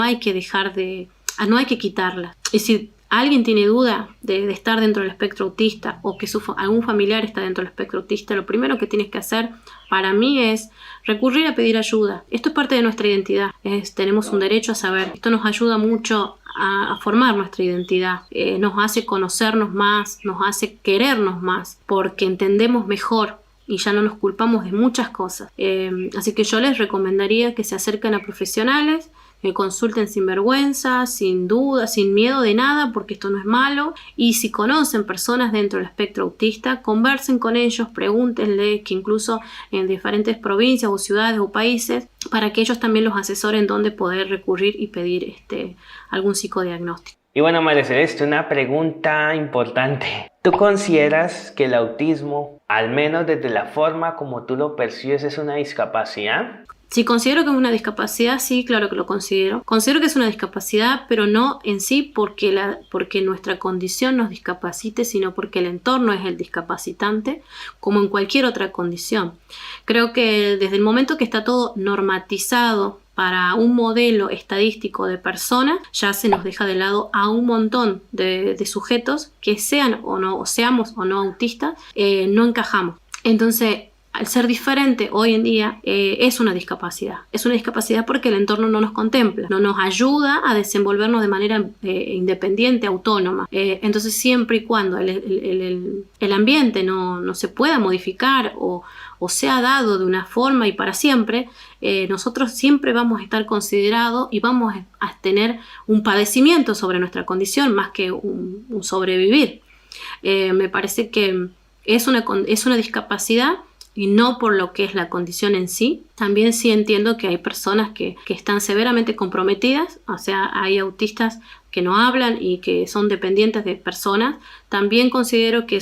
hay que dejar de... no hay que quitarlas. Y si alguien tiene duda de estar dentro del espectro autista o que algún familiar está dentro del espectro autista, lo primero que tienes que hacer para mí es recurrir a pedir ayuda. Esto es parte de nuestra identidad. Tenemos un derecho a saber. Esto nos ayuda mucho a formar nuestra identidad. Nos hace conocernos más, nos hace querernos más, porque entendemos mejor y ya no nos culpamos de muchas cosas. Así que yo les recomendaría que se acerquen a profesionales, consulten sin vergüenza, sin duda, sin miedo de nada, porque esto no es malo. Y si conocen personas dentro del espectro autista, conversen con ellos, pregúntenle, que incluso en diferentes provincias o ciudades o países, para que ellos también los asesoren dónde poder recurrir y pedir algún psicodiagnóstico. Y bueno, María Celeste, una pregunta importante. ¿Tú consideras que el autismo, al menos desde la forma como tú lo percibes, es una discapacidad? Si considero que es una discapacidad, sí, claro que lo considero. Considero que es una discapacidad, pero no en sí porque nuestra condición nos discapacite, sino porque el entorno es el discapacitante, como en cualquier otra condición. Creo que desde el momento que está todo normatizado para un modelo estadístico de personas, ya se nos deja de lado a un montón de sujetos que sean o no, o seamos o no autistas, no encajamos. Entonces, al ser diferente hoy en día, es una discapacidad. Es una discapacidad porque el entorno no nos contempla, no nos ayuda a desenvolvernos de manera independiente, autónoma. Entonces, siempre y cuando el ambiente no se pueda modificar o sea dado de una forma y para siempre, nosotros siempre vamos a estar considerados y vamos a tener un padecimiento sobre nuestra condición más que un sobrevivir. Me parece que es una discapacidad, y no por lo que es la condición en sí. También sí entiendo que hay personas que están severamente comprometidas, o sea, hay autistas que no hablan y que son dependientes de personas. También considero que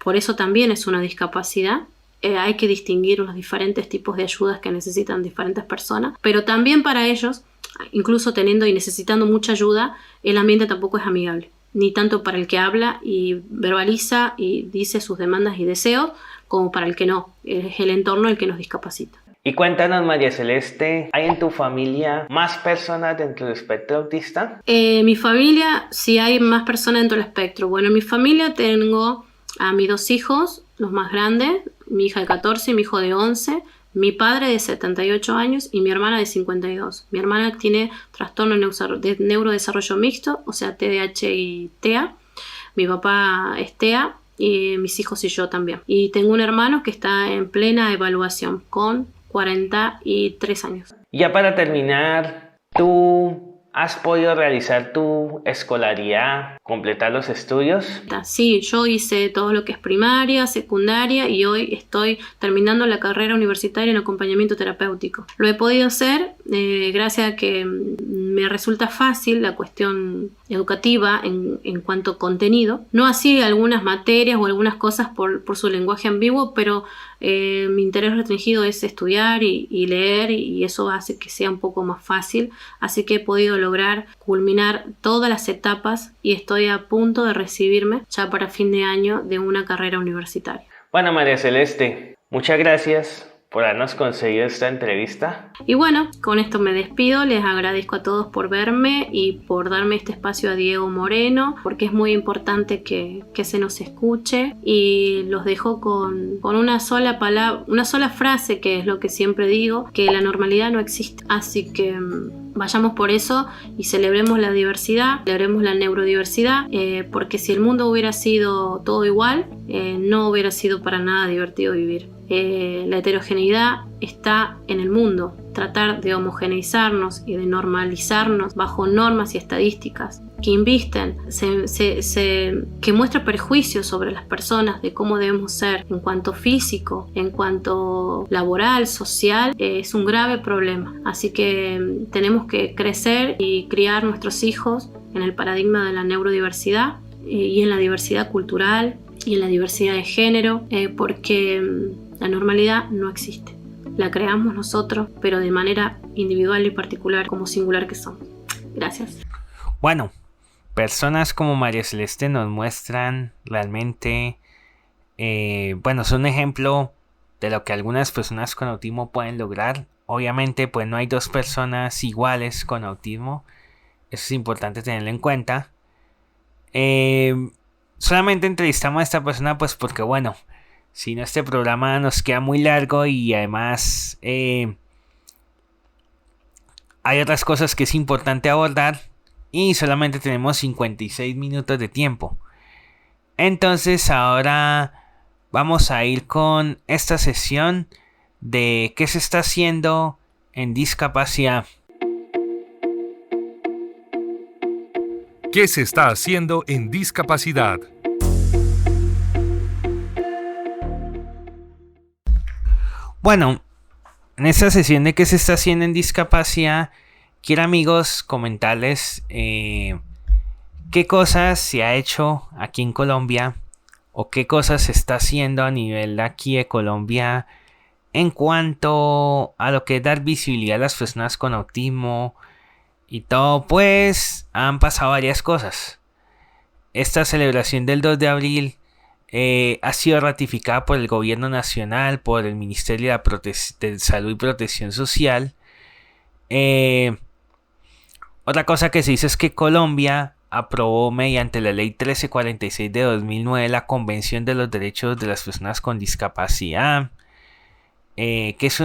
por eso también es una discapacidad. Hay que distinguir los diferentes tipos de ayudas que necesitan diferentes personas, pero también para ellos, incluso teniendo y necesitando mucha ayuda, el ambiente tampoco es amigable, ni tanto para el que habla y verbaliza y dice sus demandas y deseos, como para el que no. Es el entorno el que nos discapacita. Y cuéntanos, María Celeste, ¿hay en tu familia más personas dentro del espectro autista? Mi familia, sí hay más personas dentro del espectro. Bueno, en mi familia tengo a mis 2 hijos, los más grandes, mi hija de 14 y mi hijo de 11, mi padre de 78 años y mi hermana de 52. Mi hermana tiene trastorno de neurodesarrollo mixto, o sea, TDAH y TEA. Mi papá es TEA y mis hijos y yo también. Y tengo un hermano que está en plena evaluación con 43 años. Ya para terminar, ¿tú has podido realizar tu escolaridad, completar los estudios? Sí, yo hice todo lo que es primaria, secundaria y hoy estoy terminando la carrera universitaria en acompañamiento terapéutico. Lo he podido hacer gracias a que me resulta fácil la cuestión educativa en cuanto a contenido. No así algunas materias o algunas cosas por su lenguaje ambiguo, pero mi interés restringido es estudiar y leer, y eso hace que sea un poco más fácil. Así que he podido lograr culminar todas las etapas y estoy a punto de recibirme ya para fin de año de una carrera universitaria. Bueno, María Celeste, muchas gracias por habernos conseguido esta entrevista. Y bueno, con esto me despido. Les agradezco a todos por verme y por darme este espacio a Diego Moreno, porque es muy importante que se nos escuche, y los dejo con una sola palabra, una sola frase, que es lo que siempre digo, que la normalidad no existe. Así que vayamos por eso y celebremos la diversidad, celebremos la neurodiversidad, porque si el mundo hubiera sido todo igual, no hubiera sido para nada divertido vivir. La heterogeneidad está en el mundo. Tratar de homogeneizarnos y de normalizarnos bajo normas y estadísticas que invisten, que muestra prejuicios sobre las personas de cómo debemos ser en cuanto físico, en cuanto laboral, social, es un grave problema. Así que tenemos que crecer y criar nuestros hijos en el paradigma de la neurodiversidad y en la diversidad cultural y en la diversidad de género, porque la normalidad no existe. La creamos nosotros, pero de manera individual y particular, como singular que somos. Gracias. Bueno, personas como María Celeste nos muestran realmente, son un ejemplo de lo que algunas personas con autismo pueden lograr. Obviamente, pues no hay 2 personas iguales con autismo. Eso es importante tenerlo en cuenta. Solamente entrevistamos a esta persona pues porque si no, este programa nos queda muy largo y además hay otras cosas que es importante abordar y solamente tenemos 56 minutos de tiempo. Entonces ahora vamos a ir con esta sesión de qué se está haciendo en discapacidad. ¿Qué se está haciendo en discapacidad? Bueno, en esta sesión de qué se está haciendo en discapacidad, quiero, amigos, comentarles qué cosas se ha hecho aquí en Colombia o qué cosas se está haciendo a nivel de aquí de Colombia en cuanto a lo que es dar visibilidad a las personas con autismo y todo. Pues han pasado varias cosas. Esta celebración del 2 de abril ha sido ratificada por el gobierno nacional, por el Ministerio de Salud y Protección Social. Otra cosa que se hizo es que Colombia aprobó mediante la ley 1346 de 2009 la Convención de los Derechos de las Personas con Discapacidad, que es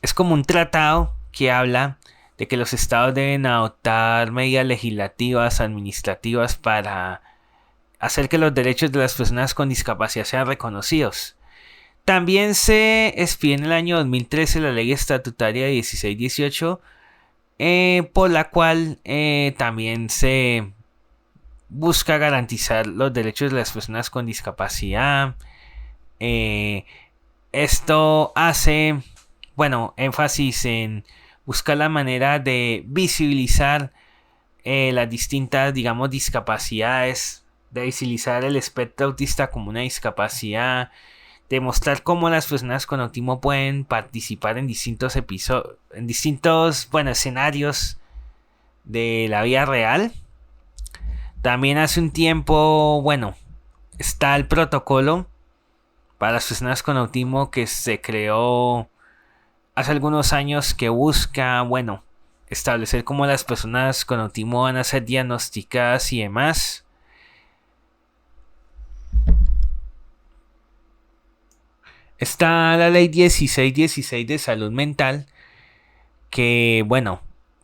es como un tratado que habla de que los estados deben adoptar medidas legislativas, administrativas para hacer que los derechos de las personas con discapacidad sean reconocidos. También se expidió en el año 2013 la ley estatutaria 1618, por la cual también se busca garantizar los derechos de las personas con discapacidad. Esto hace, énfasis en buscar la manera de visibilizar las distintas, discapacidades, de visibilizar el espectro autista como una discapacidad, demostrar cómo las personas con autismo pueden participar en distintos escenarios de la vida real. También hace un tiempo, está el protocolo para las personas con autismo que se creó hace algunos años, que busca, establecer cómo las personas con autismo van a ser diagnosticadas y demás. Está la ley 1616 de salud mental, que,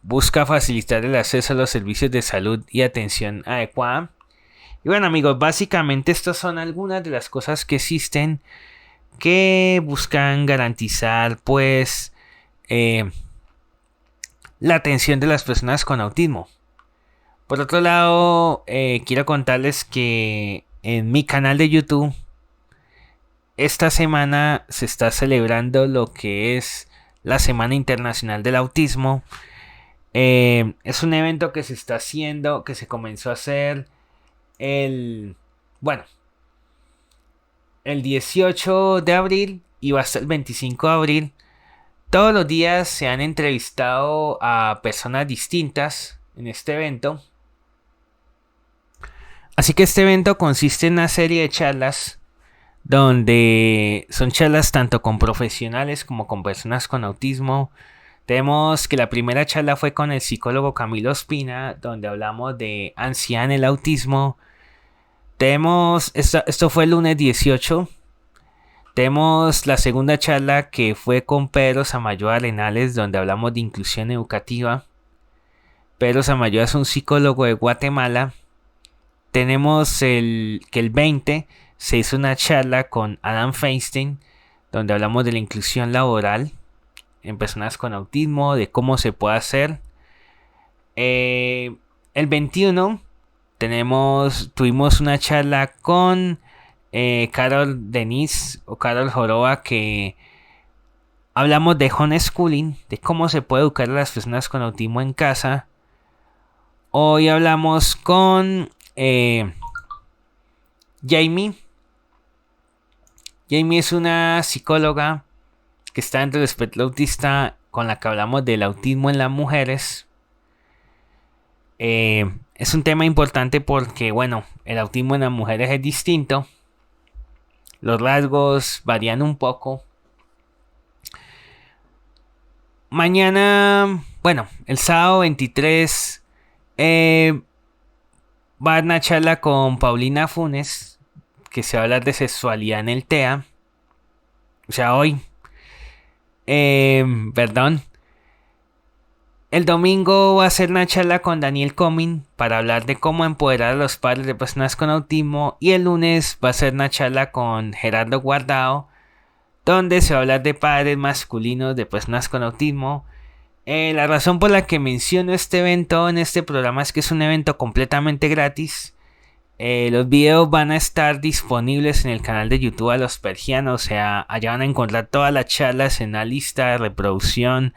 busca facilitar el acceso a los servicios de salud y atención adecuada. Y amigos, básicamente estas son algunas de las cosas que existen que buscan garantizar, la atención de las personas con autismo. Por otro lado, quiero contarles que en mi canal de YouTube esta semana se está celebrando lo que es la Semana Internacional del Autismo. Es un evento que se está haciendo, que se comenzó a hacer el 18 de abril y va hasta el 25 de abril. Todos los días se han entrevistado a personas distintas en este evento. Así que este evento consiste en una serie de charlas, donde son charlas tanto con profesionales como con personas con autismo. Tenemos que la primera charla fue con el psicólogo Camilo Espina, donde hablamos de ansiedad en el autismo. Esto fue el lunes 18. Tenemos la segunda charla, que fue con Pedro Samayoa Arenales, donde hablamos de inclusión educativa. Pedro Samayoa es un psicólogo de Guatemala. Tenemos que el 20 se hizo una charla con Adam Feinstein, donde hablamos de la inclusión laboral en personas con autismo, de cómo se puede hacer. El 21 tuvimos una charla con Carol Denise o Carol Joroba, que hablamos de homeschooling, de cómo se puede educar a las personas con autismo en casa. Hoy hablamos con Jamie. Jamie es una psicóloga que está dentro del espectro autista, con la que hablamos del autismo en las mujeres. Es un tema importante porque, el autismo en las mujeres es distinto. Los rasgos varían un poco. Mañana, el sábado 23, va a haber una charla con Paulina Funes, que se va a hablar de sexualidad en el TEA. O sea, hoy. El domingo va a ser una charla con Daniel Comín para hablar de cómo empoderar a los padres de personas con autismo. Y el lunes va a ser una charla con Gerardo Guardado, donde se va a hablar de padres masculinos de personas con autismo. La razón por la que menciono este evento en este programa es que es un evento completamente gratis. Los videos van a estar disponibles en el canal de YouTube a los Pergianos. O sea, allá van a encontrar todas las charlas en una lista de reproducción.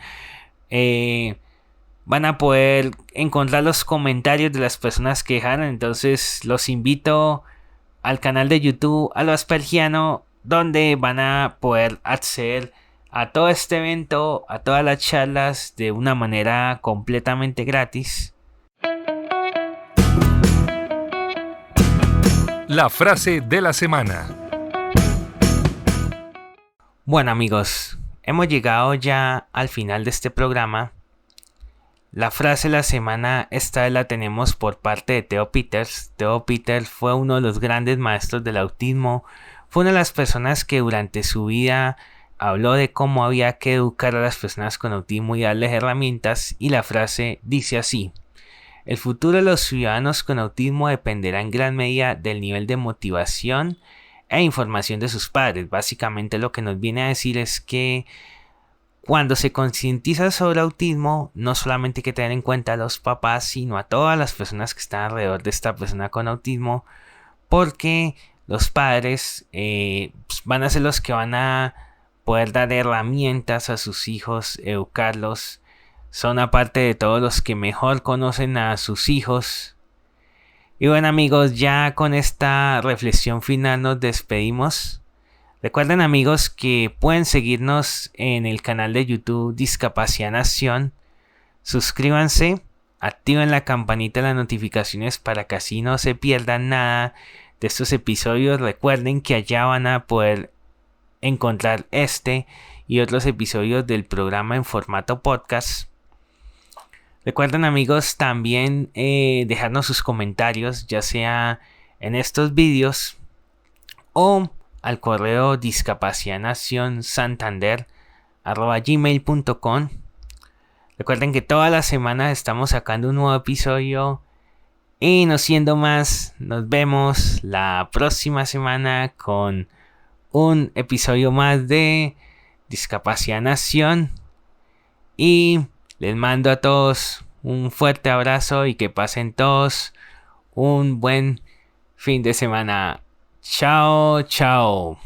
Van a poder encontrar los comentarios de las personas que dejaron. Entonces los invito al canal de YouTube a los Pergianos, donde van a poder acceder a todo este evento, a todas las charlas de una manera completamente gratis. La frase de la semana. Bueno amigos, hemos llegado ya al final de este programa. La frase de la semana esta vez la tenemos por parte de Theo Peters. Theo Peters fue uno de los grandes maestros del autismo. Fue una de las personas que durante su vida habló de cómo había que educar a las personas con autismo y darles herramientas, y la frase dice así: el futuro de los ciudadanos con autismo dependerá en gran medida del nivel de motivación e información de sus padres. Básicamente lo que nos viene a decir es que cuando se concientiza sobre autismo, no solamente hay que tener en cuenta a los papás, sino a todas las personas que están alrededor de esta persona con autismo, porque los padres van a ser los que van a poder dar herramientas a sus hijos, educarlos. Son aparte de todos los que mejor conocen a sus hijos. Y bueno amigos, ya con esta reflexión final nos despedimos. Recuerden amigos que pueden seguirnos en el canal de YouTube Discapacidad Nación. Suscríbanse, activen la campanita de las notificaciones para que así no se pierdan nada de estos episodios. Recuerden que allá van a poder encontrar este y otros episodios del programa en formato podcast. Recuerden amigos también dejarnos sus comentarios, ya sea en estos vídeos o al correo discapacidadnacionsantander@gmail.com. Recuerden que todas las semanas estamos sacando un nuevo episodio. Y no siendo más, nos vemos la próxima semana con un episodio más de Discapacidad Nación. Y les mando a todos un fuerte abrazo y que pasen todos un buen fin de semana. Chao, chao.